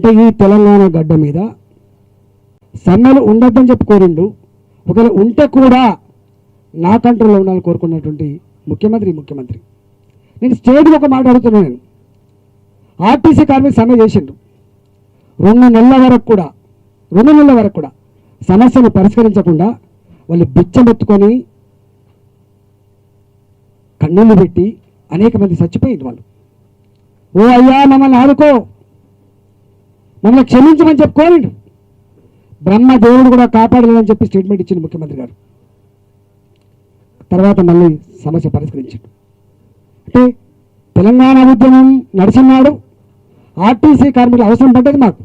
అంటే ఈ తెలంగాణ గడ్డ మీద సమ్మెలు ఉండొద్దని చెప్పి కోరిండు. ఒకవేళ ఉంటే కూడా నా కంట్రోల్లో ఉండాలని కోరుకున్నటువంటి ముఖ్యమంత్రి నేను స్టేట్కి ఒక మాట అడుగుతున్నాను. నేను ఆర్టీసీ కార్మికులు సమ్మె చేసిండు 2 నెలల వరకు కూడా సమస్యను పరిష్కరించకుండా వాళ్ళు బిచ్చమెత్తుకొని కన్నీళ్ళు పెట్టి అనేక మంది చచ్చిపోయింది. వాళ్ళు ఓ అయ్యా మమ్మల్ని ఆదుకో, మమ్మల్ని క్షమించమని చెప్పుకోలేండి. బ్రహ్మదేవుడు కూడా కాపాడలేదని చెప్పి స్టేట్మెంట్ ఇచ్చింది ముఖ్యమంత్రి గారు. తర్వాత మళ్ళీ సమస్య పరిష్కరించాడు. అంటే తెలంగాణ ఉద్యమం నడిచినాడు, ఆర్టీసీ కార్మికులు అవసరం పడ్డది మాకు.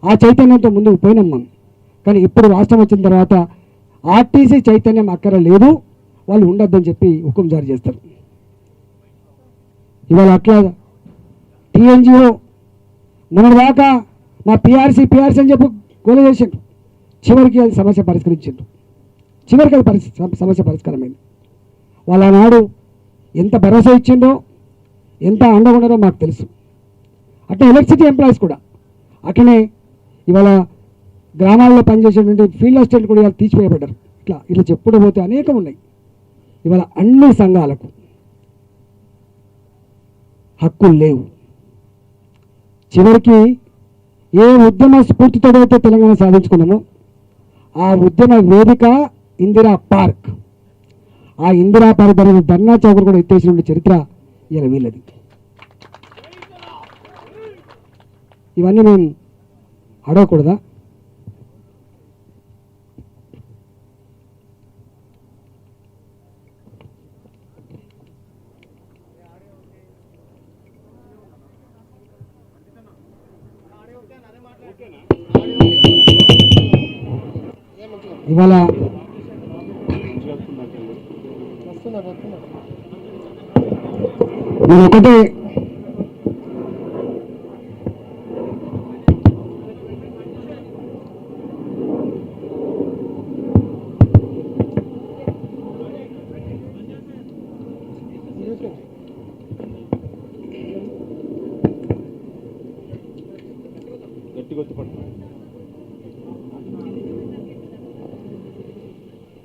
ఆ చైతన్యంతో ముందుకు పోయినాం మనం. కానీ ఇప్పుడు రాష్ట్రం వచ్చిన తర్వాత ఆర్టీసీ చైతన్యం అక్కర లేదు, వాళ్ళు ఉండొద్దని చెప్పి హుకుం జారీ చేస్తారు. ఇవాళ అట్లా టీఎన్జిఓ మొన్నటిదాకా మా పిఆర్సీ అని చెప్పి గోల చేసిండు. చివరికి అది సమస్య పరిష్కరించిండు. చివరికి అది సమస్య పరిష్కారమైంది. వాళ్ళ నాడు ఎంత భరోసా ఇచ్చిండో, ఎంత అండగుండదో మాకు తెలుసు. అట్లా ఎలక్ట్రిసిటీ ఎంప్లాయీస్ కూడా అట్లనే ఇవాళ గ్రామాల్లో పనిచేసేటువంటి ఫీల్డ్ అసిస్టెంట్ కూడా ఇవాళ తీసివేయబడ్డారు. ఇట్లా చెప్పుకుంటూ పోతే అనేకం ఉన్నాయి. ఇవాళ అన్ని సంఘాలకు హక్కులు లేవు. చివరికి ఏ ఉద్యమ స్ఫూర్తితోడైతే తెలంగాణ సాధించుకున్నామో ఆ ఉద్యమ వేదిక ఇందిరా పార్క్. ఆ ఇందిరా పార్క్ ధర్నా చౌకలు కూడా ఎత్తేసిన చరిత్ర ఇలా వీళ్ళది. ఇవన్నీ మేము అడగకూడదా? ఇవాళ నేను ఒకటే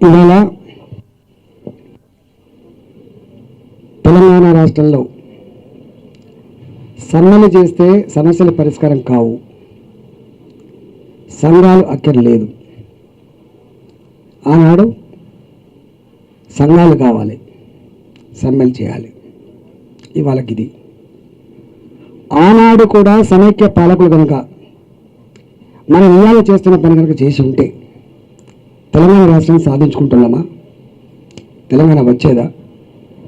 ఇవాళ తెలంగాణ రాష్ట్రంలో సమ్మెలు చేస్తే సమస్యల పరిష్కారం కావు. సంఘాలు అక్కర్లేదు. ఆనాడు సంఘాలు కావాలి, సమ్మెలు చేయాలి. ఇవాళకి ఇది ఆనాడు కూడా సమైక్య పాలకులు కనుక మనం ఇవాళ చేస్తున్న పని కనుక చేసి ఉంటే తెలంగాణ రాష్ట్రాన్ని సాధించుకుంటున్నామా? తెలంగాణ వచ్చేదా?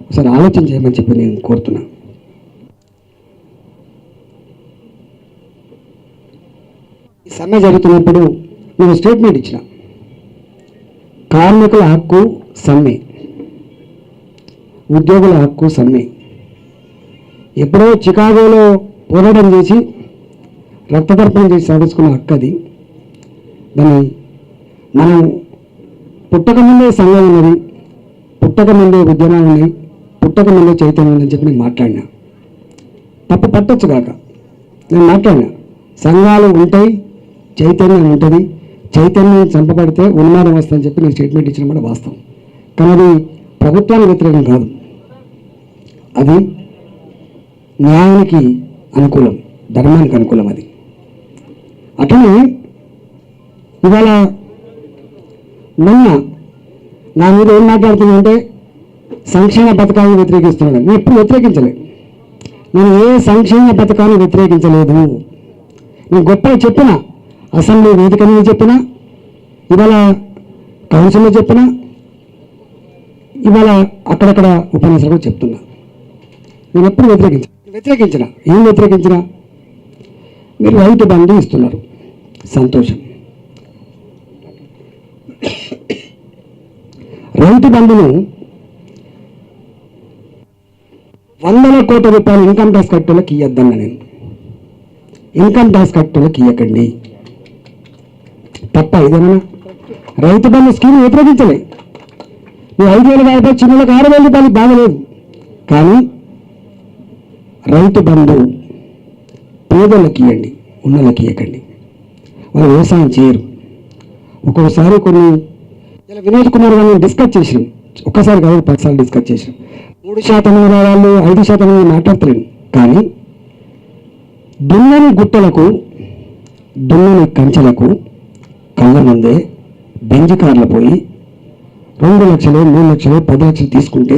ఒకసారి ఆలోచన చేయమని చెప్పి నేను కోరుతున్నా. ఈ సమ్మె జరుగుతున్నప్పుడు నేను స్టేట్మెంట్ ఇచ్చిన, కార్మికుల హక్కు సమ్మె, ఉద్యోగుల హక్కు సమ్మె. ఎప్పుడో చికాగోలో పోరాటం చేసి రక్తతర్పణ చేసి సాధించుకున్న హక్కు అది. దాన్ని మనం పుట్టకముందే సంఘం ఉన్నది, పుట్టకముందే ఉద్యమాలు ఉన్నాయి, పుట్టకముందే చైతన్యం ఉందని చెప్పి నేను మాట్లాడినా. తప్పు పట్టొచ్చు కాక నేను మాట్లాడినా. సంఘాలు ఉంటాయి, చైతన్యం ఉంటుంది. చైతన్యం చంపబడితే ఉన్మాదం వస్తుందని చెప్పి నేను స్టేట్మెంట్ ఇచ్చిన కూడా వాస్తవం. కానీ అది ప్రభుత్వానికి వ్యతిరేకం కాదు, అది న్యాయానికి అనుకూలం, ధర్మానికి అనుకూలం. అది అట్లనే ఇవాళ మొన్న నా మీద ఏం మాట్లాడుతున్నానంటే సంక్షేమ పథకాలను వ్యతిరేకిస్తున్నాను. నేను ఎప్పుడు వ్యతిరేకించలేదు. నేను ఏ సంక్షేమ పథకాన్ని వ్యతిరేకించలేదు. నేను గొప్పగా చెప్పిన, అసెంబ్లీ వేదిక మీద చెప్పిన, ఇవాళ కౌన్సిల్లో చెప్పిన, ఇవాళ అక్కడక్కడ ఉపన్యాసాలు కూడా చెప్తున్నా. నేను ఎప్పుడు వ్యతిరేకించిన ఏం వ్యతిరేకించిన? మీరు రైతు బంధు ఇస్తున్నారు, సంతోషం. రైతు బంధును 100 కోట్ల రూపాయలు ఇన్కమ్ ట్యాక్స్ కట్టేళ్ళకి ఇవ్వద్దన్నా నేను. ఇన్కమ్ ట్యాక్స్ కట్టేళ్ళకి ఇవ్వకండి. తప్ప ఇదేమన్నా? రైతు బంధు స్కీమ్ వ్యతిరేకించలే. నువ్వు 5,000 కాబట్టి చిన్నలకు 6,000 రూపాయలు బాగలేదు. కానీ రైతు బంధు పేదలకు ఇవ్వండి. ఉన్నోళ్ళకి ఇవ్వకండి. వాళ్ళు వ్యవసాయం చేయరు. ఒక్కొక్కసారి కొన్ని ఇలా వినోద్ కుమార్ గారిని డిస్కస్ చేసినాం, ఒక్కసారి కాదు 10 సార్లు డిస్కస్ చేసినాం. 3% వాళ్ళు 5% మాట్లాడతలేను, కానీ దున్నని గుట్టలకు దున్నని కంచెలకు కళ్ళ ముందే బెంజ్ కార్లు పోయి 2 లక్షలు 3 లక్షలు 10 లక్షలు తీసుకుంటే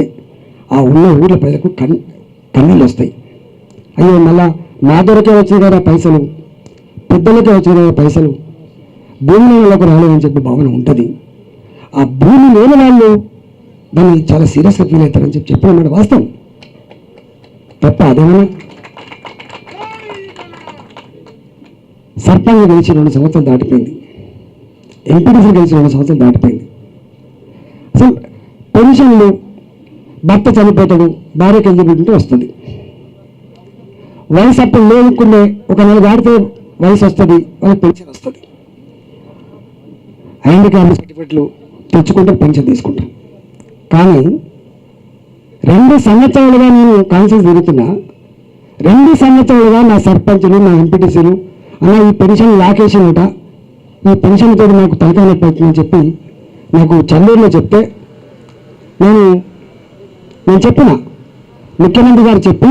ఆ ఉన్న ఊర్ల ప్రజలకు కన్నీళ్ళు వస్తాయి. అయ్యో మళ్ళా మా దొరకే వచ్చినాయి కదా పైసలు, పెద్దలకే వచ్చినాయి కదా పైసలు, భూమి వాళ్ళకు రాలేదని చెప్పి భావన ఉంటుంది. ఆ భూమి లేని వాళ్ళు దాన్ని చాలా సీరియస్గా ఫీల్ అవుతారని చెప్పిన మాట వాస్తవం తప్ప. అదేమన్నా సర్పంచ్ గెలిచి 2 సంవత్సరాలు దాటిపోయింది, ఎంపీటీసీ గెలిచి 2 సంవత్సరాలు దాటిపోయింది. అసలు పెన్షన్లు భర్త చనిపోతాడు, భార్యకి ఎలిజిబిలిటీ వస్తుంది, వయసు అప్పుడు లేదుకునే ఒక నెల దాటితే వయసు వస్తుంది, వాళ్ళకి పెన్షన్ వస్తుంది. హ్యాండిక్యాప్ సర్టిఫికెట్లు తెచ్చుకుంటే పెన్షన్ తీసుకుంటాం. కానీ 2 సంవత్సరాలుగా నేను కాన్సెన్స్ తిరుగుతున్నా, 2 సంవత్సరాలుగా నా సర్పంచులు నా ఎంపీటీసీలు అలా ఈ పెన్షన్ లాకేసినట, ఈ పెన్షన్తో నాకు తలకాయ నొప్పి అవుతుందని చెప్పి నాకు చందూరులో చెప్తే నేను చెప్పిన ముఖ్యమంత్రి గారు చెప్పి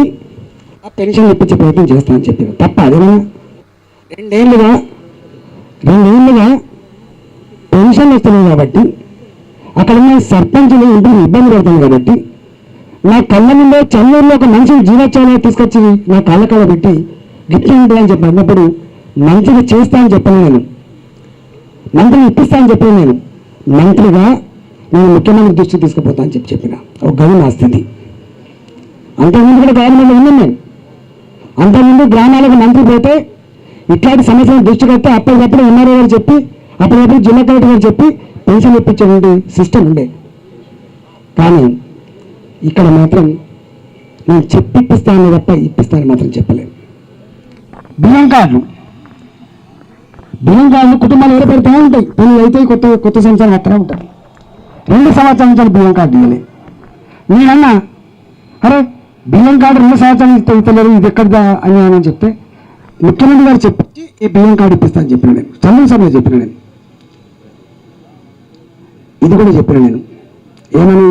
ఆ పెన్షన్ ఇప్పించే ప్రయత్నం చేస్తానని చెప్పిన తప్ప. అదేమన్నా 2 ఏళ్ళుగా పెన్షన్ వస్తున్నాయి కాబట్టి అక్కడ ఉన్న సర్పంచులు ఇంటికి ఇబ్బంది పడతాను కాబట్టి నా కళ్ళ ముందే చందూరులో ఒక మనిషిని జీవోత్సవాలు తీసుకొచ్చి నా కాళ్ళ కాళ్ళ పెట్టి గిట్లా ఉంటాయని చెప్పి అన్నప్పుడు మంత్రిగా చేస్తా అని చెప్పను, నేను మంత్రిని ఇప్పిస్తా అని చెప్పను, నేను మంత్రిగా నేను ముఖ్యమంత్రి దృష్టికి తీసుకుపోతా అని చెప్పిన. ఒక గది నా స్థితి. అంతకుముందు కూడా గవర్నమెంట్లో ఉన్నాను నేను. అంతకుముందు గ్రామాలకు మంత్రి పోతే ఇట్లాంటి సమస్యలను దృష్టికి వస్తే అప్పటికప్పుడు ఎంఆర్ఓ గారు చెప్పి అప్పటికప్పుడు జిల్లా కలెక్టర్ గారు చెప్పి పెన్షన్ ఇప్పించేటువంటి సిస్టమ్ ఉండే. కానీ ఇక్కడ మాత్రం నేను చెప్పిస్తాను తప్ప ఇప్పిస్తానని మాత్రం చెప్పలేను. బియ్యం కార్డులు కుటుంబాలు ఏర్పడుతూ ఉంటాయి, పెళ్ళి అయితే కొత్త సంవత్సరం అక్కడ ఉంటాయి. 2 సంవత్సరాల నుంచి బియ్యం కార్డు ఇవ్వలే. నేనన్నా అరే బియ్యం కార్డు 2 సంవత్సరాలు ఇస్తలేరు, ఇది ఎక్కడిదా అని చెప్తే ముఖ్యమంత్రి గారు చెప్పి ఈ బియ్యం కార్డు ఇప్పిస్తా అని చెప్పిన నేను, చంద్ర సభలో చెప్పిన నేను, ఇది కూడా చెప్పిన నేను. ఏమని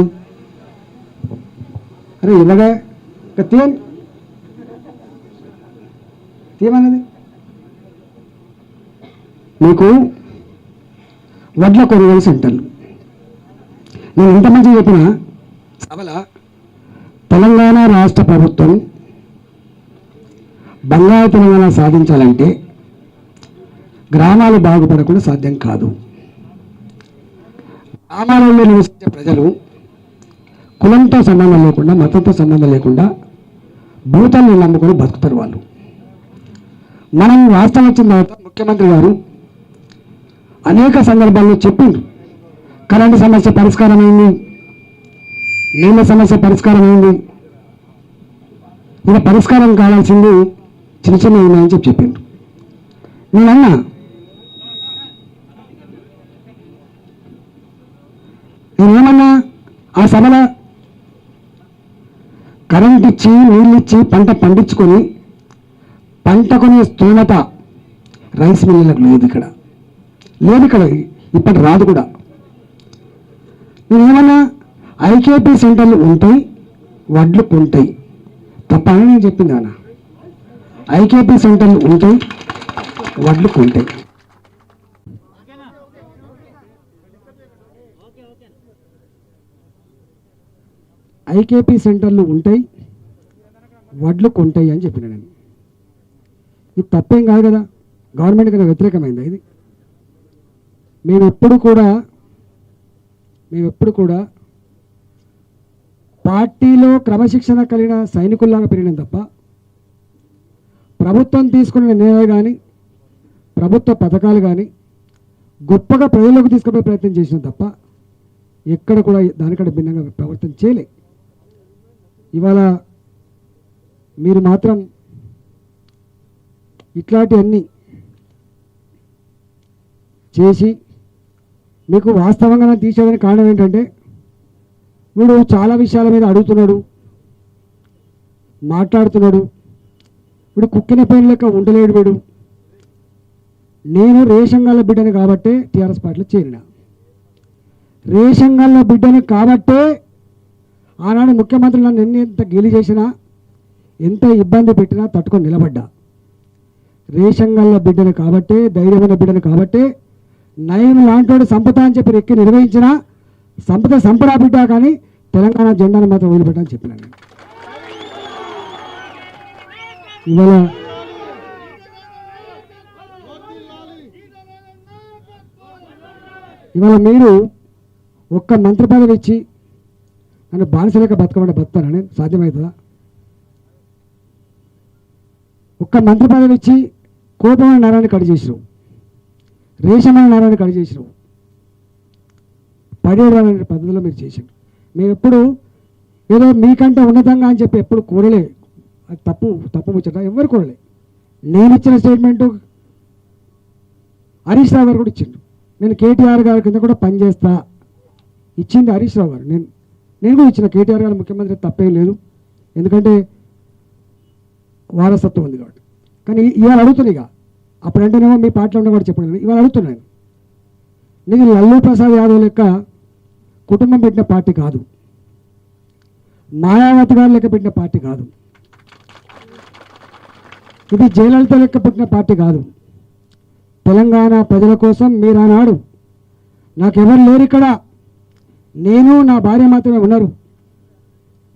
అరే ఇలాగా తీయమన్నది మీకు వడ్ల కొనుగోలు సెంటర్లు. నేను ఇంత మంచిగా చెప్పిన సభల తెలంగాణ రాష్ట్ర ప్రభుత్వం బంగారు తెలంగాణ సాధించాలంటే గ్రామాలు బాగుపడకుండా సాధ్యం కాదు. గ్రామాలలో నివసించే ప్రజలు కులంతో సంబంధం లేకుండా, మతంతో సంబంధం లేకుండా భూతాన్ని నమ్ముకొని బతుకుతారు వాళ్ళు. మనం రాష్ట్రం వచ్చిన తర్వాత ముఖ్యమంత్రి గారు అనేక సందర్భాల్లో చెప్పిండ్రు, కరెంటు సమస్య పరిష్కారమైంది, నీళ్ళ సమస్య పరిష్కారమైంది, ఇలా పరిష్కారం కావాల్సింది చిన్న చిన్న ఉన్నాయని చెప్పిండ్రు. నేనన్నా నేనేమన్నా ఆ సభలో కరెంట్ ఇచ్చి నీళ్ళు ఇచ్చి పంట పండించుకొని పంట కొనే స్థూమత రైస్ మిల్లులకు లేదు, ఇక్కడ ఇప్పటి రాదు కూడా. నేనేమన్నా ఐకేపీ సెంటర్లు ఉంటాయి, వడ్లు కొంటాయి తప్ప అని నేను చెప్పింది అన్న. ఐకేపీ సెంటర్లు ఉంటాయి, వడ్లు కొంటాయి. ఐకేపీ సెంటర్లు ఉంటాయి, వడ్లు కొంటాయి అని చెప్పిన నేను. ఇది తప్పేం కాదు కదా, గవర్నమెంట్ కదా వ్యతిరేకమైందా ఇది? మేము ఎప్పుడు కూడా పార్టీలో క్రమశిక్షణ కలిగిన సైనికుల్లాగా పెరిగినాం తప్ప ప్రభుత్వం తీసుకున్న నిర్ణయాలు కానీ ప్రభుత్వ పథకాలు కానీ గొప్పగా ప్రజల్లోకి తీసుకుపోయే ప్రయత్నం చేసినాం తప్ప ఎక్కడ కూడా దానికంటే భిన్నంగా ప్రవర్తన చేయలే. ఇవాళ మీరు మాత్రం ఇట్లాంటివన్నీ చేసి మీకు వాస్తవంగా తీసేయడానికి కారణం ఏంటంటే వీడు చాలా విషయాల మీద అడుగుతున్నాడు, మాట్లాడుతున్నాడు, వీడు కుక్కిన పెయిన్ లెక్క ఉండలేడు, నేను రేషన్ గల్ల బిడ్డని కాబట్టే టీఆర్ఎస్ పార్టీలో చేరిన. రేషన్ గల్ల బిడ్డని కాబట్టే ఆనాడు ముఖ్యమంత్రి నన్ను ఎంత గెలి చేసినా ఎంత ఇబ్బంది పెట్టినా తట్టుకొని నిలబడ్డా. రేషన్ గల్ల బిడ్డని కాబట్టే, ధైర్యమైన బిడ్డని కాబట్టే నయం లాంటి సంపద అని చెప్పి ఎక్కి నిర్వహించిన సంపద బిడ్డ, కానీ తెలంగాణ జెండాను మాత్రం వదిలిపెట్టని చెప్పినాను. ఇవాళ మీరు ఒక్క మంత్రి పదవి ఇచ్చి నన్ను బానిసలేక బతకమంటే బతుకుతానని సాధ్యమవుతుందా? ఒక్క మంత్రి పదవి ఇచ్చి కోపమైన నరాన్ని కట్ చేసినావు, రేషమైన నరాన్ని కట్ చేసినావు, పడేయడం పద్ధతిలో మీరు చేసారు. మేము ఎప్పుడు ఏదో మీకంటే ఉన్నతంగా అని చెప్పి ఎప్పుడు కోరలే. అది తప్పు ముచ్చట, ఎవరు కోరలే. నేను ఇచ్చిన స్టేట్మెంటు హరీష్ రావు గారు కూడా ఇచ్చిండు. నేను కేటీఆర్ గారి కింద కూడా పనిచేస్తా ఇచ్చింది హరీష్ రావు గారు. నేను కూడా ఇచ్చిన కేటీఆర్ గారు ముఖ్యమంత్రి తప్పేం లేదు, ఎందుకంటే వారసత్వం ఉంది కాబట్టి. కానీ ఇవాళ అడుగుతున్నాయి, ఇక అప్పుడంటేనేమో మీ పార్టీలో ఉన్న కూడా చెప్పండి. ఇవాళ అడుగుతున్నాను, నీకు లల్లూ ప్రసాద్ యాదవ్ లెక్క కుటుంబం పెట్టిన పార్టీ కాదు, మాయావతి గారు లెక్క పెట్టిన పార్టీ కాదు, ఇది జయలలిత లెక్క పుట్టిన పార్టీ కాదు. తెలంగాణ ప్రజల కోసం మీరు ఆనాడు, నాకెవరు లేరు ఇక్కడ, నేను నా భార్య మాత్రమే ఉన్నారు,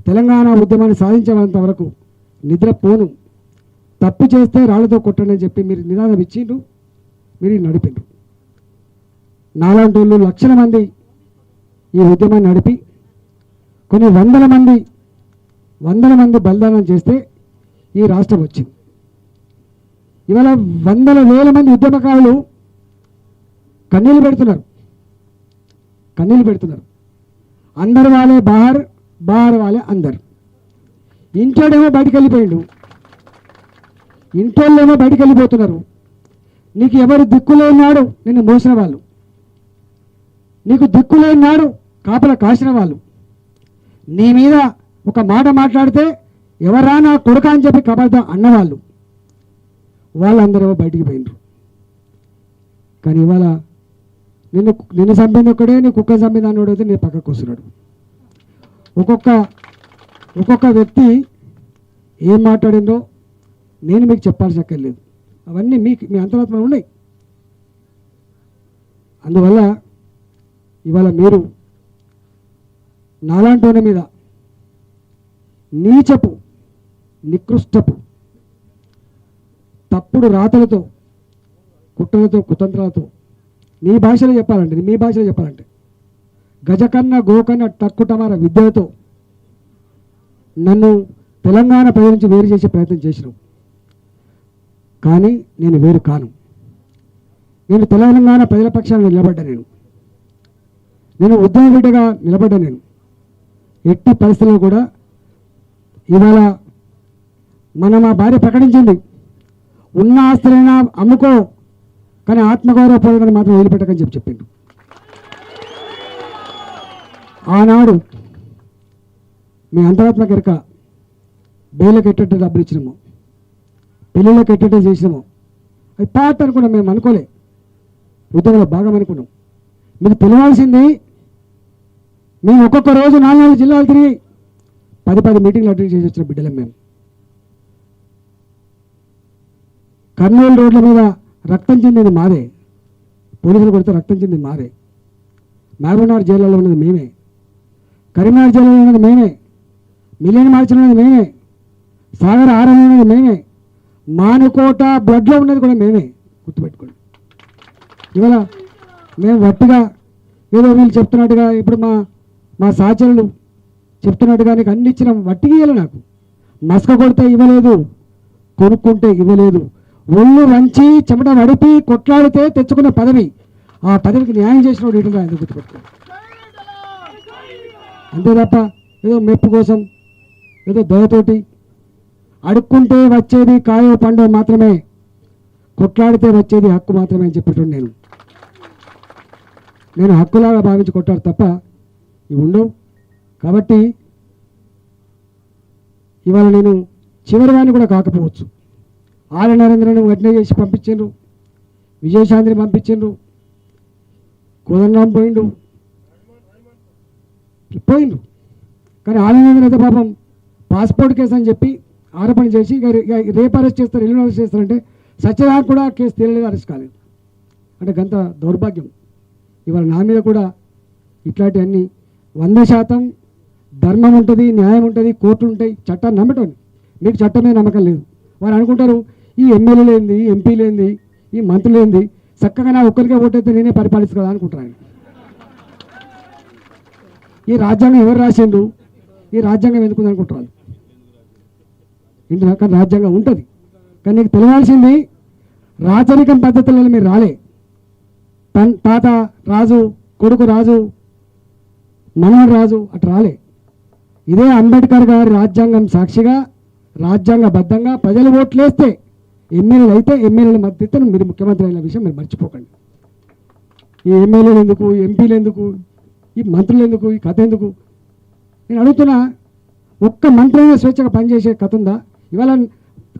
తెలంగాణ ఉద్యమాన్ని సాధించేంత వరకు నిద్రపోను, తప్పు చేస్తే రాళ్లతో కొట్టండి అని చెప్పి మీరు నినాదం ఇచ్చిండ్రు, మీరు నడిపిండ్రు. నాలాంటి వాళ్ళు లక్షల మంది ఈ ఉద్యమాన్ని నడిపి కొన్ని వందల మంది బలిదానం చేస్తే ఈ రాష్ట్రం వచ్చింది. ఇవాళ వందల వేల మంది ఉద్యమకారులు కన్నీళ్ళు పెడుతున్నారు. అందరు వాళ్ళే బాహర్ వాళ్ళే అందరు. ఇంట్లోనేమో బయటికి వెళ్ళిపోయిండు, ఇంట్లోనేమో బయటికి వెళ్ళిపోతున్నారు. నీకు ఎవరు దిక్కులేనాడు నిన్ను మోసిన వాళ్ళు, నీకు దిక్కులేనాడు కాపలా కాసిన వాళ్ళు, నీ మీద ఒక మాట మాట్లాడితే ఎవరా నా కొడుక అని చెప్పి కబడ్డా అన్నవాళ్ళు, వాళ్ళందరూ బయటికి పోయినరు. కానీ ఇవాళ నిన్ను చంపింది ఒక్కడే, నీ కుక్క చంపింది అన్నోడు అయితే నీ పక్కకు వస్తున్నాడు. ఒక్కొక్క వ్యక్తి ఏం మాట్లాడిందో నేను మీకు చెప్పాల్సి అక్కర్లేదు, అవన్నీ మీ అంతరాత్మలో ఉన్నాయి. అందువల్ల ఇవాళ మీరు నాలాంటి మీద నీచపు, నికృష్టపు, తప్పుడు రాతలతో, కుట్రలతో, కుతంత్రాలతో, మీ భాషలో చెప్పాలంటే గజకన్న గోకన్న టక్కుటమార విద్యలతో నన్ను తెలంగాణ ప్రజల నుంచి వేరు చేసే ప్రయత్నం చేసినావు. కానీ నేను వేరు కాను. నేను తెలంగాణ ప్రజల పక్షాన్ని నిలబడ్డా, నేను ఉద్యమ బిడ్డగా నిలబడ్డా. నేను ఎట్టి పరిస్థితుల్లో కూడా ఇవాళ మా భార్య ప్రకటించింది, ఉన్న ఆస్తులైనా అమ్ముకో కానీ ఆత్మగౌరవ పోరాటాన్ని మాత్రం వదిలిపెట్టకని చెప్పిండు. ఆనాడు మీ అంతరాత్మ కెరక బేళ్ళకి ఎట్టట్టు డబ్బులు ఇచ్చినాము, పెళ్ళిళ్ళకి ఎట్టట్టు చేసినాము, అది పాట అనుకున్నాం. మేము అనుకోలే, ఉద్యమంలో బాగా అనుకున్నాం. మీకు తెలియాల్సింది, మేము ఒక్కొక్క రోజు 4 జిల్లాలు తిరిగి 10 మీటింగ్లు అటెండ్ చేసి వచ్చిన బిడ్డలం. మేము కర్నూలు రోడ్ల మీద రక్తం చెందింది మాదే, పోలీసులు కొడితే రక్తం చెందింది మాదే, మహబూబ్నగర్ జైల్లో ఉన్నది మేమే, కరీంనగర్ జైల్లో ఉన్నది మేమే, మిలియన్ మార్చిలో ఉన్నది మేమే, సాగర్ ఆరం ఉన్నది మేమే, మానుకోట బ్లడ్లో ఉన్నది కూడా మేమే. గుర్తుపెట్టుకోండి. ఇవాళ మేము వట్టిగా ఏదో వీళ్ళు చెప్తున్నట్టుగా, ఇప్పుడు మా సహచరులు చెప్తున్నట్టుగా నీకు అన్ని ఇచ్చిన వట్టిగా ఇవ్వాలి. నాకు మస్క కొడితే ఇవ్వలేదు, కొనుక్కుంటే ఇవ్వలేదు, ఒళ్ళు వంచి చెమట నడిపి కొట్లాడితే తెచ్చుకున్న పదవి, ఆ పదవికి న్యాయం చేసినోడు ఇటుగా ఎందుకు గుర్తుపెట్టుకోండి. అంతే తప్ప ఏదో మెప్పు కోసం, ఏదో దయతోటి అడుక్కుంటే వచ్చేది కాయో పండో మాత్రమే, కొట్లాడితే వచ్చేది హక్కు మాత్రమే అని చెప్పేటోడు నేను హక్కులాగా భావించి కొట్టాడు తప్ప ఇవి ఉండవు. కాబట్టి ఇవాళ నేను చివరి వాడిని కూడా కాకపోవచ్చు. ఆల నరేంద్రను వెంటనే చేసి పంపించారు, విజయశాంతిని పంపించిండ్రు, కోదండరాం పోయిండు, కానీ ఆనందం అయితే పాపం పాస్పోర్ట్ కేసు అని చెప్పి ఆరోపణ చేసి ఇక రేపు అరెస్ట్ చేస్తారు, ఎల్లుండి అరెస్ట్ చేస్తారంటే సత్యనారాయణ కూడా కేసు తేలలేదు, అరెస్ట్ కాలేదు. అంటే గంత దౌర్భాగ్యం. ఇవాళ నా మీద కూడా ఇట్లాంటివన్నీ 100% ధర్మం ఉంటుంది, న్యాయం ఉంటుంది, కోర్టులు ఉంటాయి, చట్టాన్ని నమ్మటండి. మీకు చట్టమే నమ్మకం లేదు. వారు అనుకుంటారు ఈ ఎమ్మెల్యేలు ఏంది, ఎంపీలు ఏంది, ఈ మంత్రులు ఏంది, చక్కగా నా ఒక్కరికే ఓటైతే నేనే పరిపాలిస్తు కదా అనుకుంటాను. ఈ రాజ్యాంగం ఎవరు రాసిండు, ఈ రాజ్యాంగం ఎందుకు అనుకుంటారు ఇంటి కానీ రాజ్యాంగం ఉంటుంది. కానీ నీకు తెలియాల్సింది రాచరికం పద్ధతులలో మీరు రాలే. తాత రాజు, కొడుకు రాజు, మనవడు రాజు అటు రాలే. ఇదే అంబేద్కర్ గారి రాజ్యాంగం సాక్షిగా రాజ్యాంగబద్ధంగా ప్రజలు ఓట్లేస్తే ఎమ్మెల్యేలు అయితే ఎమ్మెల్యేల మద్దతును మీరు ముఖ్యమంత్రి అయిన విషయం మీరు మర్చిపోకండి. ఈ ఎమ్మెల్యేలు ఎందుకు, ఎంపీలు ఎందుకు, ఈ మంత్రులు ఎందుకు, ఈ కథ ఎందుకు? నేను అడుగుతున్నా, ఒక్క మంత్రి అయినా స్వేచ్ఛగా పనిచేసే కథ ఉందా? ఇవాళ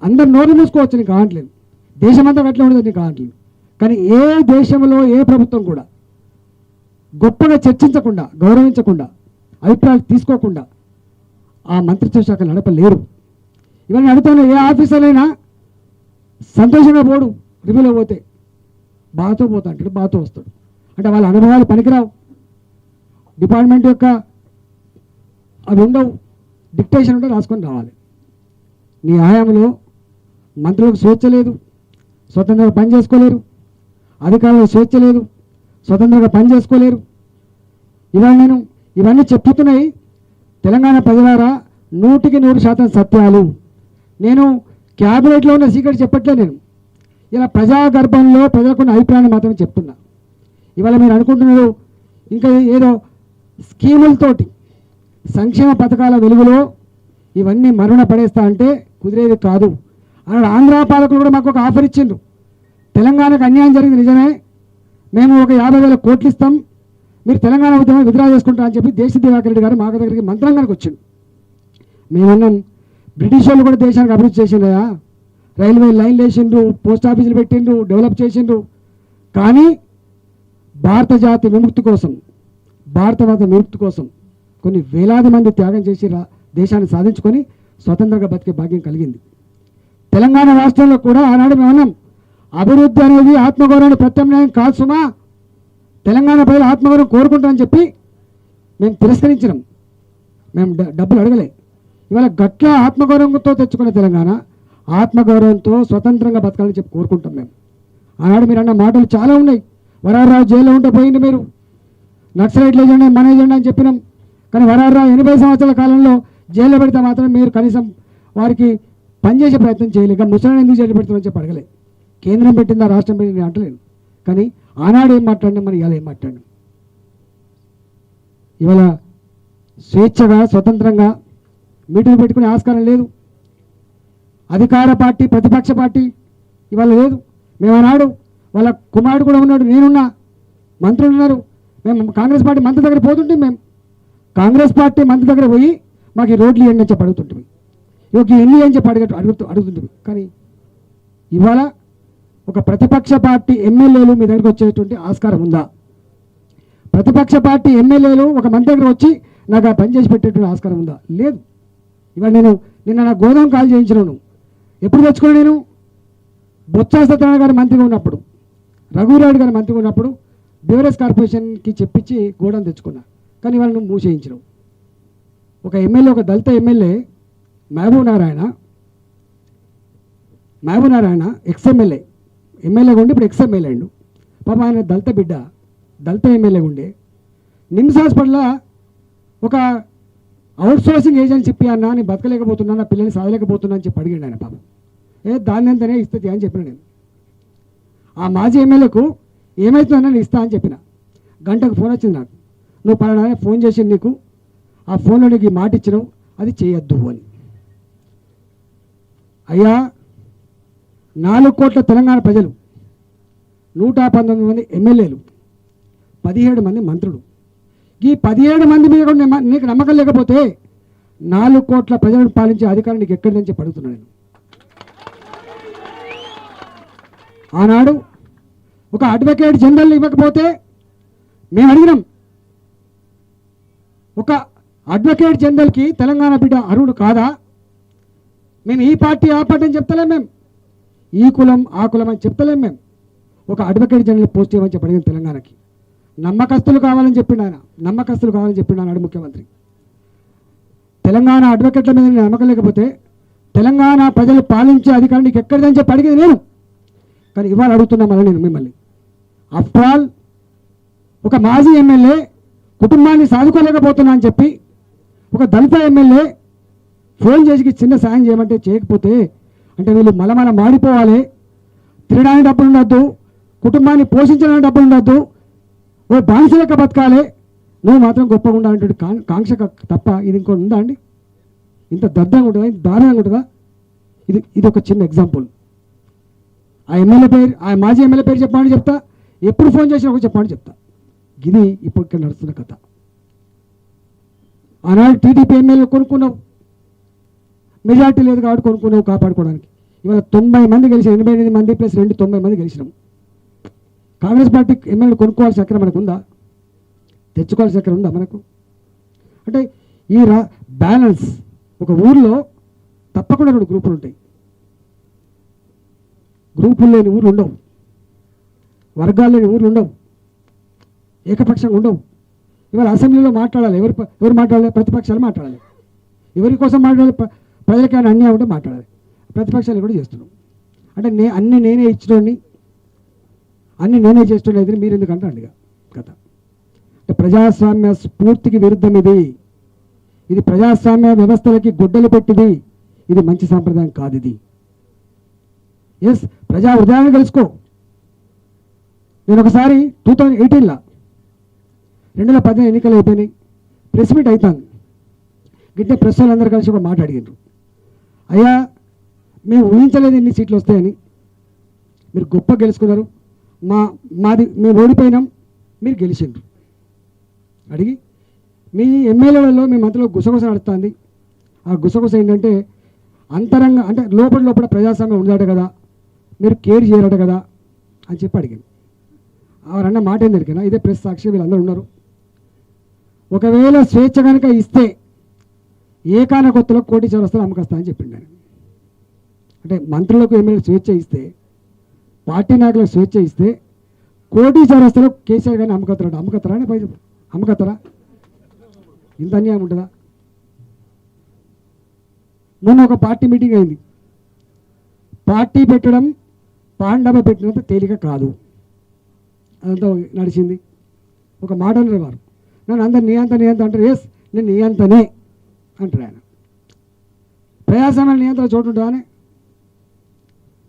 అందరు నోరు మూసుకోవచ్చు, నీకు కావట్లేదు. దేశమంతా అట్లా ఉండదు, నీకు కావట్లేదు. కానీ ఏ దేశంలో ఏ ప్రభుత్వం కూడా గొప్పగా చర్చించకుండా, గౌరవించకుండా, అభిప్రాయాలు తీసుకోకుండా ఆ మంత్రిత్వ శాఖ నడపలేరు. ఇవన్నీ అడుగుతాను. ఏ ఆఫీసర్లైనా సంతోషంగా పోడు, రివ్యూలో పోతే బాతో పోతా అంటాడు, బాతో వస్తాడు. అంటే వాళ్ళ అనుభవాలు పనికిరావు, డిపార్ట్మెంట్ యొక్క అవి ఉండవు, డిక్టేషన్ ఉంటే రాసుకొని రావాలి. నీ ఆయామంలో మంత్రులకు స్వేచ్ఛ లేదు, స్వతంత్రంగా పని చేసుకోలేరు, అధికారులకు స్వేచ్ఛ లేదు, స్వతంత్రంగా పని చేసుకోలేరు. ఇవాళ నేను ఇవన్నీ చెప్తున్నాయి తెలంగాణ ప్రజలారా, 100% సత్యాలు. నేను క్యాబినెట్లో ఉన్న సీక్రెట్ చెప్పట్లే. నేను ఇలా ప్రజాగర్భంలో ప్రజలకున్న అభిప్రాయాన్ని మాత్రమే చెప్తున్నా. ఇవాళ మీరు అనుకుంటున్నారు ఇంకా ఏదో స్కీములతోటి సంక్షేమ పథకాల వెలుగులో ఇవన్నీ మరుణ పడేస్తా అంటే కుదిరేది కాదు. అన్నాడు ఆంధ్ర పాలకులు కూడా మాకు ఒక ఆఫర్ ఇచ్చిండ్రు. తెలంగాణకు అన్యాయం జరిగింది నిజమే, మేము ఒక 50,000 కోట్లు ఇస్తాం, మీరు తెలంగాణ ఉద్యమం విత్డ్రా చేసుకుంటారని చెప్పి దేశ దివాకర్ రెడ్డి గారు మా దగ్గరికి మంత్రాంగానికి వచ్చిండు. మేమన్నాం బ్రిటిష్ వాళ్ళు కూడా దేశానికి అభివృద్ధి చేసిండ్రయా, రైల్వే లైన్లు వేసిండ్రు, పోస్ట్ ఆఫీసులు పెట్టిండ్రు, డెవలప్ చేసిండ్రు. కానీ భారత జాతి విముక్తి కోసం, భారతమాత విముక్తి కోసం కొన్ని వేలాది మంది త్యాగం చేసి దేశాన్ని సాధించుకొని స్వతంత్రంగా బతికే భాగ్యం కలిగింది. తెలంగాణ రాష్ట్రంలో కూడా ఆనాడు మేమన్నాం అభివృద్ధి అనేది ఆత్మగౌరవాన్ని ప్రత్యామ్నాయం కాదు సుమా, తెలంగాణ ప్రజలు ఆత్మగౌరవం కోరుకుంటారని చెప్పి మేము తిరస్కరించినాం. మేము డబ్బులు అడగలే. ఇవాళ గట్ల ఆత్మగౌరవంతో తెచ్చుకున్న తెలంగాణ ఆత్మగౌరవంతో స్వతంత్రంగా బతకాలని చెప్పి కోరుకుంటాం మేము. ఆనాడు మీరు అన్న మాటలు చాలా ఉన్నాయి. వరారావు జైల్లో ఉంటే పోయింది, మీరు నక్సలైట్లు ఏజెండా మన ఏజెండా అని చెప్పినాం. కానీ వరారావు 80 సంవత్సరాల కాలంలో జైల్లో పెడితే మాత్రం మీరు కనీసం వారికి పనిచేసే ప్రయత్నం చేయలేక ముసలాన్ని ఎందుకు జైలు పెడతామని చెప్పి అడగలే. కేంద్రం పెట్టిందా, రాష్ట్రం పెట్టింది అంటలేను. కానీ ఆనాడు ఏం మాట్లాడినా మరి ఇవాళ ఏం మాట్లాడినాం. ఇవాళ స్వేచ్ఛగా స్వతంత్రంగా మీటింగ్ పెట్టుకునే ఆస్కారం లేదు. అధికార పార్టీ ప్రతిపక్ష పార్టీ ఇవాళ లేదు. మేము ఆనాడు వాళ్ళ కుమారుడు కూడా ఉన్నాడు, నేనున్నా, మంత్రులు ఉన్నారు. మేము కాంగ్రెస్ పార్టీ మంత్రి దగ్గర పోతుంటే మేము కాంగ్రెస్ పార్టీ మంత్రి దగ్గర పోయి మాకు ఈ రోడ్లు ఇవ్వండి అని చెప్పి అడుగుతుంటుంది, ఇక ఎన్ని అని చెప్పి అడుగుతుంటుంది. కానీ ఇవాళ ఒక ప్రతిపక్ష పార్టీ ఎమ్మెల్యేలు మీ దగ్గరకు వచ్చేటువంటి ఆస్కారం ఉందా? ప్రతిపక్ష పార్టీ ఎమ్మెల్యేలు ఒక మంత్రి దగ్గర వచ్చి నాకు ఆ పని చేసి పెట్టేటువంటి ఆస్కారం ఉందా? లేదు. ఇవాళ నిన్న నా గోదాం కాల్ చేయించినాను. ఎప్పుడు తెచ్చుకున్నాను నేను? బొత్స సత్యనారాయణ గారు మంత్రిగా ఉన్నప్పుడు, రఘురాయుడు గారు మంత్రిగా ఉన్నప్పుడు బెవరేజ్ కార్పొరేషన్కి చెప్పించి గోడం తెచ్చుకున్నా. కానీ వాళ్ళు నువ్వు మూసేయించడం. ఒక ఎమ్మెల్యే, ఒక దళిత ఎమ్మెల్యే మహబూబ్ నారాయణ ఎక్స్ఎమ్మెల్యే, ఎమ్మెల్యేగా ఉండి ఇప్పుడు ఎక్స్ఎమ్మెల్యే అండు. పాప ఆయన దళిత బిడ్డ, దళిత ఎమ్మెల్యేగా ఉండే నిమ్స్ హాస్పిటల్లో ఒక అవుట్సోర్సింగ్ ఏజెన్సీ చెప్పి అన్నా నేను బతకలేకపోతున్నా, నా పిల్లల్ని సాధలేకపోతున్నా అని చెప్పి అడిగాడు ఆయన. పాపం దాన్ని అంతనే ఇస్తుంది అని చెప్పిన నేను. ఆ మాజీ ఎమ్మెల్యేకు ఏమవుతుందన్నా నేను ఇస్తా అని చెప్పిన. గంటకు ఫోన్ వచ్చింది నాకు, నువ్వు పలానా ఫోన్ చేసింది నీకు, ఆ ఫోన్లో నీకు ఈ మాట ఇచ్చినావు, అది చేయొద్దు అని. అయ్యా 4 కోట్ల తెలంగాణ ప్రజలు, 119 మంది ఎమ్మెల్యేలు, 17 మంది మంత్రులు, ఈ 17 మంది మీద కూడా నీకు నమ్మకం లేకపోతే 4 కోట్ల ప్రజలను పాలించే అధికారం నీకు ఎక్కడిదని చెప్పి అడుగుతున్నాను నేను. ఆనాడు ఒక అడ్వకేట్ జనరల్ ఇవ్వకపోతే మేము అడిగినాం. ఒక అడ్వకేట్ జనరల్కి తెలంగాణ బిడ్డ అర్హుడు కాదా? మేము ఈ పార్టీ ఆ పార్టీ అని చెప్తలేం, మేము ఈ కులం ఆ కులం అని చెప్తలేం. మేము ఒక అడ్వకేట్ జనరల్ పోస్ట్ ఇవ్వమని చెప్పి అడిగిన తెలంగాణకి. నమ్మకస్తులు కావాలని చెప్పిండు ఆయన, నమ్మకస్తులు కావాలని చెప్పిండు అన్నాడు ముఖ్యమంత్రి. తెలంగాణ అడ్వకేట్ల మీద నమ్మకం లేకపోతే తెలంగాణ ప్రజలు పాలించే అధికారం నీకు ఎక్కడిదని చెప్పి అడిగేది నేను. కానీ ఇవాళ అడుగుతున్నా మళ్ళీ నేను మిమ్మల్ని. ఆఫ్టర్ ఆల్ ఒక మాజీ ఎమ్మెల్యే కుటుంబాన్ని సాదుకోలేకపోతున్నా అని చెప్పి ఒక దళిత ఎమ్మెల్యే ఫోన్ చేసి చిన్న సాయం చేయమంటే చేయకపోతే అంటే వీళ్ళు మలమల మాడిపోవాలి. తినడానికి డబ్బులు ఉండొద్దు, కుటుంబాన్ని పోషించడానికి డబ్బులు ఉండొద్దు, ఓ బానిస లెక్క బతకాలి, నువ్వు మాత్రం గొప్పగా ఉండాలంటే కాంక్ష తప్ప ఇది ఇంకో ఉందా అండి? ఇంత దర్దంగా ఉంటుందా, ఇంత దారుణంగా ఉంటుందా? ఇది ఒక చిన్న ఎగ్జాంపుల్. ఆ ఎమ్మెల్యే పేరు, ఆ మాజీ ఎమ్మెల్యే పేరు చెప్పమని చెప్తా, ఎప్పుడు ఫోన్ చేసినా ఒక చెప్పమని చెప్తా. ఇది ఇప్పుడు ఇక్కడ నడుస్తున్న కథ. ఆనాడు టీడీపీ ఎమ్మెల్యే కొనుక్కున్నావు, మెజార్టీ లేదు కాబట్టి కొనుక్కున్నావు కాపాడుకోవడానికి. ఇవాళ 90 మంది గెలిచిన, 88 మంది ప్లస్ 2 90 మంది గెలిచినాం. కాంగ్రెస్ పార్టీ ఎమ్మెల్యే కొనుక్కోవాల్సిన అక్కడ మనకు ఉందా? తెచ్చుకోవాల్సిన అక్కడ ఉందా మనకు? అంటే ఈ బ్యాలెన్స్ ఒక ఊర్లో తప్పకుండా 2 గ్రూపులు ఉంటాయి. గ్రూపులు లేని ఊర్లు ఉండవు, వర్గాలు లేని ఊర్లు ఉండవు, ఏకపక్షంగా ఉండవు. ఇవాళ అసెంబ్లీలో మాట్లాడాలి, ఎవరు మాట్లాడాలి? ప్రతిపక్షాలు మాట్లాడాలి. ఎవరి కోసం మాట్లాడాలి? ప్రజలకి ఆయన అన్యాయం ఉంటే మాట్లాడాలి. ప్రతిపక్షాలు కూడా చేస్తున్నాం. అంటే అన్నీ నేనే ఇచ్చినోడిని, అన్నీ నేనే చేస్తుండే, అయితే మీరు ఎందుకంటే అండి కథ. అంటే ప్రజాస్వామ్య స్ఫూర్తికి విరుద్ధం ఇది. ఇది ప్రజాస్వామ్య వ్యవస్థలకి గుడ్డలు పెట్టింది. ఇది మంచి సాంప్రదాయం కాదు. ఇది ఎస్, ప్రజా హృదయాన్ని తెలుసుకో. నేను ఒకసారి 2018లో 2018 ఎన్నికలు అయిపోయినాయి, ప్రెస్ మీట్ అవుతాను. గిట్టే ప్రెస్ వాళ్ళందరూ కలిసి ఒక మాట అడిగినారు, అయ్యా మేము ఊహించలేదు ఇన్ని సీట్లు వస్తాయని, మీరు గొప్ప గెలుచుకున్నారు, మేము ఓడిపోయినాం, మీరు గెలిచిండ్రు. అడిగి మీ ఎమ్మెల్యేలలో మీ మంత్రిలో గుసగుస నడుస్తుంది. ఆ గుసగుస ఏంటంటే అంతరంగ, అంటే లోపల ప్రజాస్వామ్యం ఉందట కదా, మీరు కేర్ చేయరట కదా అని చెప్పి అడిగాను. అవరన్న మాట ఏం దొరికినా, ఇదే ప్రెస్ సాక్షి, వీళ్ళందరూ ఉన్నారు. ఒకవేళ స్వేచ్ఛ కనుక ఇస్తే ఏకాన కొత్తలో 1 కోటి చౌరస్తాలు అమ్మకస్తా అని చెప్పిండు ఆయన. అంటే మంత్రులకు ఎమ్మెల్యే స్వేచ్ఛ ఇస్తే, పార్టీ నాయకులకు స్వేచ్ఛ ఇస్తే 1 కోటి చౌరస్తాలో కేసీఆర్ కానీ అమ్మకత్తరాడు. అమ్మకత్తరా అని పైసలు అమ్మకత్తరా? ఇంత అన్యాయం ఉంటుందా? మొన్న ఒక పార్టీ మీటింగ్ అయింది. పార్టీ పెట్టడం పాండవ పెట్టినంత తేలిక కాదు. అదంతా నడిచింది. ఒక మాట అన్నారు వారు, నన్ను అందరు నీ అంత అంటారు. ఎస్, నేను నీ అంతనే అంటాడు ఆయన. ప్రజాస్వామ్య నియంత్రణ చోటు ఉంటుందా అని,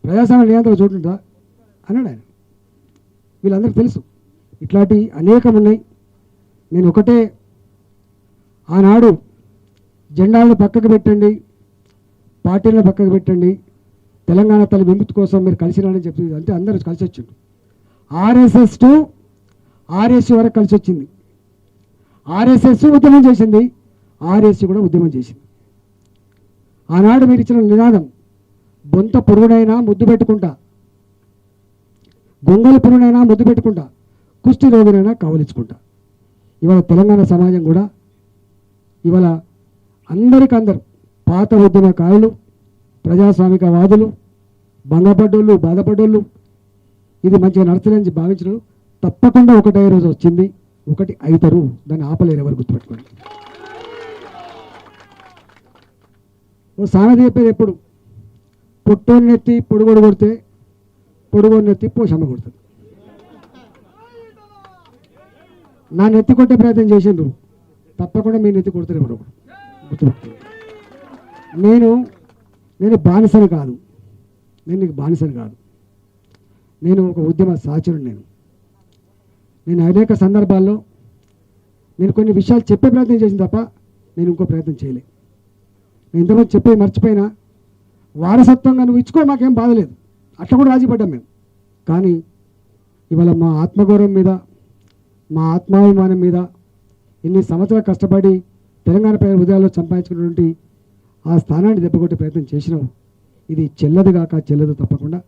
ప్రజాస్వామ్య నియంత్రణ చోటు ఉంటుందా అన్నాడు ఆయన. వీళ్ళందరికీ తెలుసు ఇట్లాంటి అనేకం ఉన్నాయి. నేను ఒకటే, ఆనాడు జెండాలను పక్కకు పెట్టండి, పార్టీలను పక్కకు పెట్టండి, తెలంగాణ తల్లి విముక్తి కోసం మీరు కలిసి రాని చెప్పి అంటే అందరూ కలిసి వచ్చిండు. ఆర్ఎస్ఎస్ టు ఆర్ఎస్సీ వరకు కలిసి వచ్చింది. ఆర్ఎస్ఎస్ ఉద్యమం చేసింది, ఆర్ఎస్సీ కూడా ఉద్యమం చేసింది. ఆనాడు మీరు ఇచ్చిన నినాదం, బొంత పురుగునైనా ముద్దు పెట్టుకుంటా, గొంగళి పురుగునైనా ముద్దు పెట్టుకుంటా, కుష్టి రోగినైనా కవలించుకుంటా. ఇవాళ తెలంగాణ సమాజం కూడా ఇవాళ అందరికందరు పాత ఉద్యమకారులు, ప్రజాస్వామికవాదులు, భంగపడ్డోళ్ళు, బాధపడ్డోళ్ళు, ఇది మంచిగా నడచలేని భావించరు. తప్పకుండా ఒకటే రోజు వచ్చింది, ఒకటి అవుతారు, దాన్ని ఆపలేరు, ఎవరు గుర్తుపెట్టుకోండి. ఓ సామెత చెప్పేది ఎప్పుడు, పొట్టోని నెత్తి పొడుగోడు కొడితే పొడుగోడు నెత్తి పోషమ్మ కొడుతుంది. నా నెత్తి కొట్టే ప్రయత్నం చేసిండ్రు, తప్పకుండా మీ నెత్తి కొడతారు ఎవరు గుర్తుపెట్టుకోండి. నేను బానిసని కాదు, నేను నీకు బానిసని కాదు, నేను ఒక ఉద్యమ సహచరుడు. నేను అనేక సందర్భాల్లో నేను కొన్ని విషయాలు చెప్పే ప్రయత్నం చేసిన తప్ప నేను ఇంకో ప్రయత్నం చేయలే. నేను ఇంతమంది చెప్పేది మర్చిపోయినా, వారసత్వంగా నువ్వు ఇచ్చుకో, మాకేం బాధలేదు, అట్లా కూడా రాజీపడ్డాం మేము. కానీ ఇవాళ మా ఆత్మగౌరవం మీద, మా ఆత్మాభిమానం మీద ఇన్ని సంవత్సరాలు కష్టపడి తెలంగాణ ప్రజల హృదయాల్లో సంపాదించుకున్నటువంటి ఆ స్థానాన్ని దెబ్బకొట్టే ప్రయత్నం చేసినావు. ఇది చెల్లదు కాక చెల్లదు తప్పకుండా.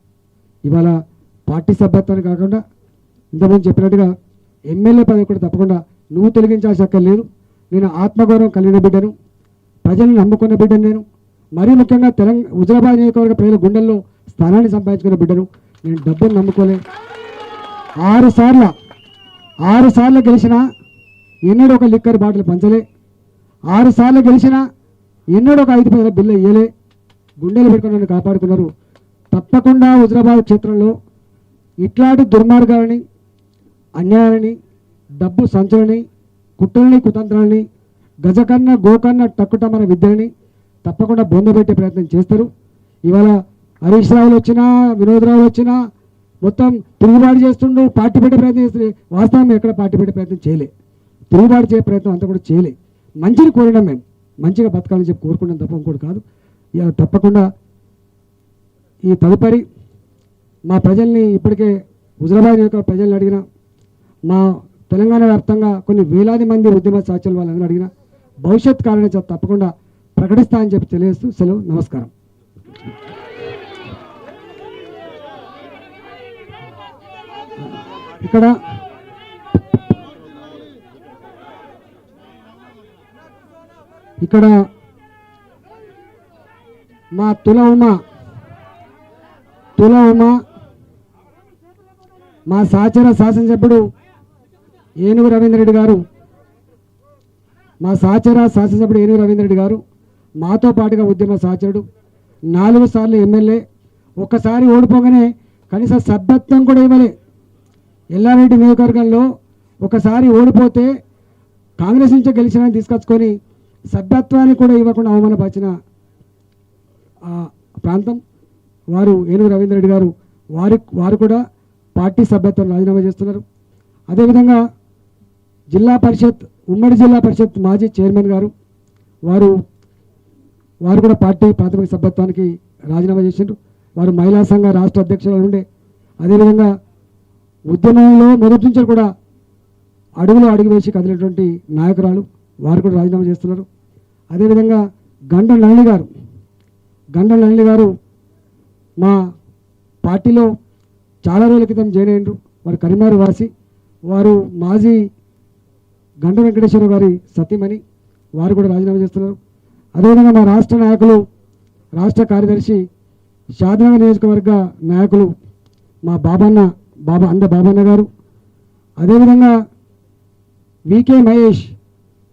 ఇవాళ పార్టీ సభ్యత్వాన్ని కాకుండా ఇంతకుముందు చెప్పినట్టుగా ఎమ్మెల్యే పదవి కూడా తప్పకుండా నువ్వు తొలగించాల్సి అక్కర్లేదు. నేను ఆత్మగౌరవం కలిగిన బిడ్డను, ప్రజలను నమ్ముకున్న బిడ్డను నేను. మరీ ముఖ్యంగా హుజరాబాద్ నియోజకవర్గ ప్రజల గుండెల్లో స్థానాన్ని సంపాదించుకున్న బిడ్డను. నేను డబ్బును నమ్ముకోలే. 6 సార్లు గెలిచినా ఎన్నడూ ఒక లిక్కర్ బాటిల్ పంచలే. 6 సార్లు గెలిచినా ఎన్నడూ ఒక 5 పైసల బిల్లు ఇయ్యలే. గుండెలు పెట్టుకుని నన్ను కాపాడుకున్నారు. తప్పకుండా హుజరాబాద్ క్షేత్రంలో ఇట్లాంటి దుర్మార్గాలని, అన్యాయాలని, డబ్బు సంచులని, కుట్రలని, కుతంత్రాలని, గజకన్న గోకన్న టక్కుటమర విద్యలని తప్పకుండా బొందబెట్టే ప్రయత్నం చేస్తారు. ఇవాళ హరీష్ రావులు వచ్చినా, వినోద్ రావులు వచ్చినా మొత్తం తిరుగుబాటు చేస్తుండు, పార్టీ పెట్టే ప్రయత్నం చేస్తుంది. వాస్తవం ఎక్కడ పార్టీ పెట్టే ప్రయత్నం చేయలే, తిరుగుబాటు చేసే ప్రయత్నం అంతా కూడా చేయలే. మంచిని కోరినాం, మేము మంచిగా బతకాలని చెప్పి కోరుకున్నాం తప్ప ఇంకోటి కాదు. ఇక తప్పకుండా ఈ తదుపరి మా ప్రజల్ని, ఇప్పటికే హుజరాబాద్ యొక్క ప్రజల్ని అడిగిన, మా తెలంగాణ వ్యాప్తంగా కొన్ని వేలాది మంది ఉద్యమ సాక్షులు వాళ్ళని అడిగిన భవిష్యత్ కార్యాచరణ తప్పకుండా ప్రకటిస్తా అని చెప్పి తెలియజేస్తూ సెలవు. నమస్కారం. ఇక్కడ మా తుల ఉమ మా సహచర శాసనసభ్యుడు ఏనుగు రవీంద్ర రెడ్డి గారు, మాతో పాటుగా ఉద్యమ సహచరుడు, 4 సార్లు ఎమ్మెల్యే, ఒక్కసారి ఓడిపోగానే కనీసం సభ్యత్వం కూడా ఇవ్వలే. ఎల్లారెడ్డి నియోజకవర్గంలో ఒకసారి ఓడిపోతే కాంగ్రెస్ నుంచి గెలిచిన తీసుకొచ్చుకొని సభ్యత్వాన్ని కూడా ఇవ్వకుండా అవమానపరిచిన ప్రాంతం వారు ఏనుగు రవీంద్ర రెడ్డి గారు. వారు కూడా పార్టీ సభ్యత్వం రాజీనామా చేస్తున్నారు. అదేవిధంగా ఉమ్మడి జిల్లా పరిషత్ మాజీ చైర్మన్ గారు వారు కూడా పార్టీ ప్రాథమిక సభ్యత్వానికి రాజీనామా చేసిండ్రు. వారు మహిళా సంఘ రాష్ట్ర అధ్యక్షులు ఉండే. అదేవిధంగా ఉద్యమంలో మొదటి నుంచి కూడా అడుగు వేసి కదిలేటువంటి నాయకురాలు, వారు కూడా రాజీనామా చేస్తున్నారు. అదేవిధంగా గండం నళిని గారు మా పార్టీలో చాలా రోజుల క్రితం జాయిన్ అయ్యారు. వారు కరీంనగర్ వాసి. వారు మాజీ గండ వెంకటేశ్వర గారి సతీమణి, వారు కూడా రాజీనామా చేస్తున్నారు. అదేవిధంగా మా రాష్ట్ర నాయకులు, రాష్ట్ర కార్యదర్శి, షాద్నగర్ నియోజకవర్గ నాయకులు మా బాబన్న గారు. అదేవిధంగా వికే మహేష్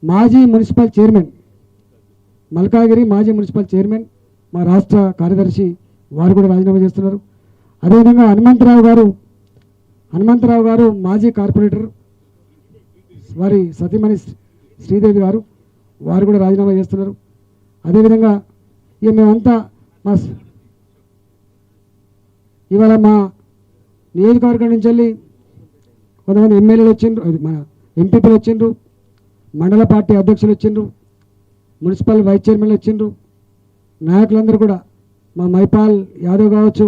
మాజీ మున్సిపల్ చైర్మన్, మల్కాగిరి మాజీ మున్సిపల్ చైర్మన్, మా రాష్ట్ర కార్యదర్శి, వారు కూడా రాజీనామా చేస్తున్నారు. అదేవిధంగా హనుమంతరావు గారు మాజీ కార్పొరేటర్, వారి సతీమణి శ్రీదేవి గారు, వారు కూడా రాజీనామా చేస్తున్నారు. అదేవిధంగా ఇక మేమంతా ఇవాళ మా నియోజకవర్గం నుంచి వెళ్ళి కొంతమంది ఎమ్మెల్యేలు వచ్చిండ్రు, మన ఎంపీపీలు వచ్చిండ్రు, మండల పార్టీ అధ్యక్షులు వచ్చిండ్రు, మున్సిపల్ వైస్ చైర్మన్లు వచ్చిండ్రు. నాయకులందరూ కూడా మా మైపాల్ యాదవ్ కావచ్చు,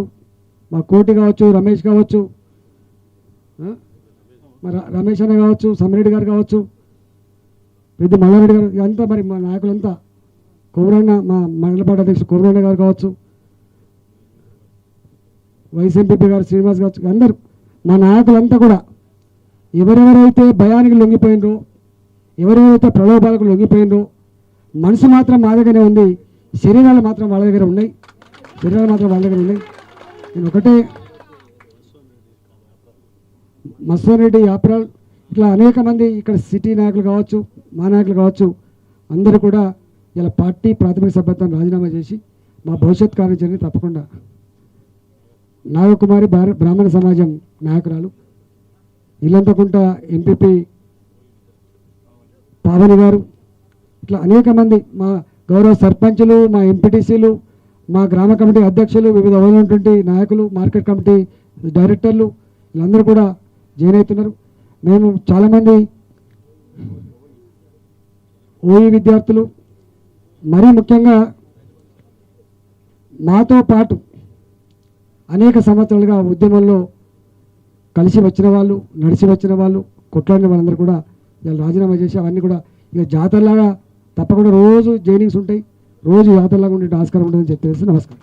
మా కోటి కావచ్చు, రమేష్ కావచ్చు, రమేష్ అన్న కావచ్చు, సమ్మిరెడ్డి గారు కావచ్చు, పెద్ద మల్లారెడ్డి గారు, ఇదంతా మరి మా నాయకులంతా, కోమరన్న మా మండల పార్టీ అధ్యక్షుడు కోమరన్న గారు కావచ్చు, వైస్ ఎంపీపీ గారు శ్రీనివాస్ కావచ్చు, అందరూ మా నాయకులంతా కూడా ఎవరెవరైతే భయానికి లొంగిపోయిండ్రో, ఎవరెవరైతే ప్రలోభాలకు లొంగిపోయిండ్రో, మనసు మాత్రం మా దగ్గరనే ఉంది, శరీరాలు మాత్రం వాళ్ళ దగ్గర ఉన్నాయి. నేను ఒకటే, మస్సూర్ రెడ్డి, యాప్రాల్, ఇట్లా అనేక మంది ఇక్కడ సిటీ నాయకులు కావచ్చు, మా నాయకులు కావచ్చు, అందరూ కూడా ఇలా పార్టీ ప్రాథమిక సభ్యత్వం రాజీనామా చేసి మా భవిష్యత్ కార్యాచరణ తప్పకుండా. నాగకుమారి బ్రాహ్మణ సమాజం నాయకురాలు, ఇల్లంతకుంట ఎంపీపీ పావని గారు, ఇట్లా అనేక మంది మా గౌరవ సర్పంచులు, మా ఎంపీటీసీలు, మా గ్రామ కమిటీ అధ్యక్షులు, వివిధ ఉన్నటువంటి నాయకులు, మార్కెట్ కమిటీ డైరెక్టర్లు, వీళ్ళందరూ కూడా జాయిన్ అవుతున్నారు. మేము చాలామంది ఓఈ విద్యార్థులు, మరీ ముఖ్యంగా మాతో పాటు అనేక సంవత్సరాలుగా ఉద్యమంలో కలిసి వచ్చిన వాళ్ళు, నడిచి వచ్చిన వాళ్ళు, కొట్లాడిన వాళ్ళందరూ కూడా ఇలా రాజీనామా చేసి అవన్నీ కూడా ఇక జాతరలాగా తప్పకుండా రోజు జైనింగ్స్ ఉంటాయి, రోజు జాతరలాగా ఉండే ఆస్కారం ఉంటుందని చెప్పేసి నమస్కారం.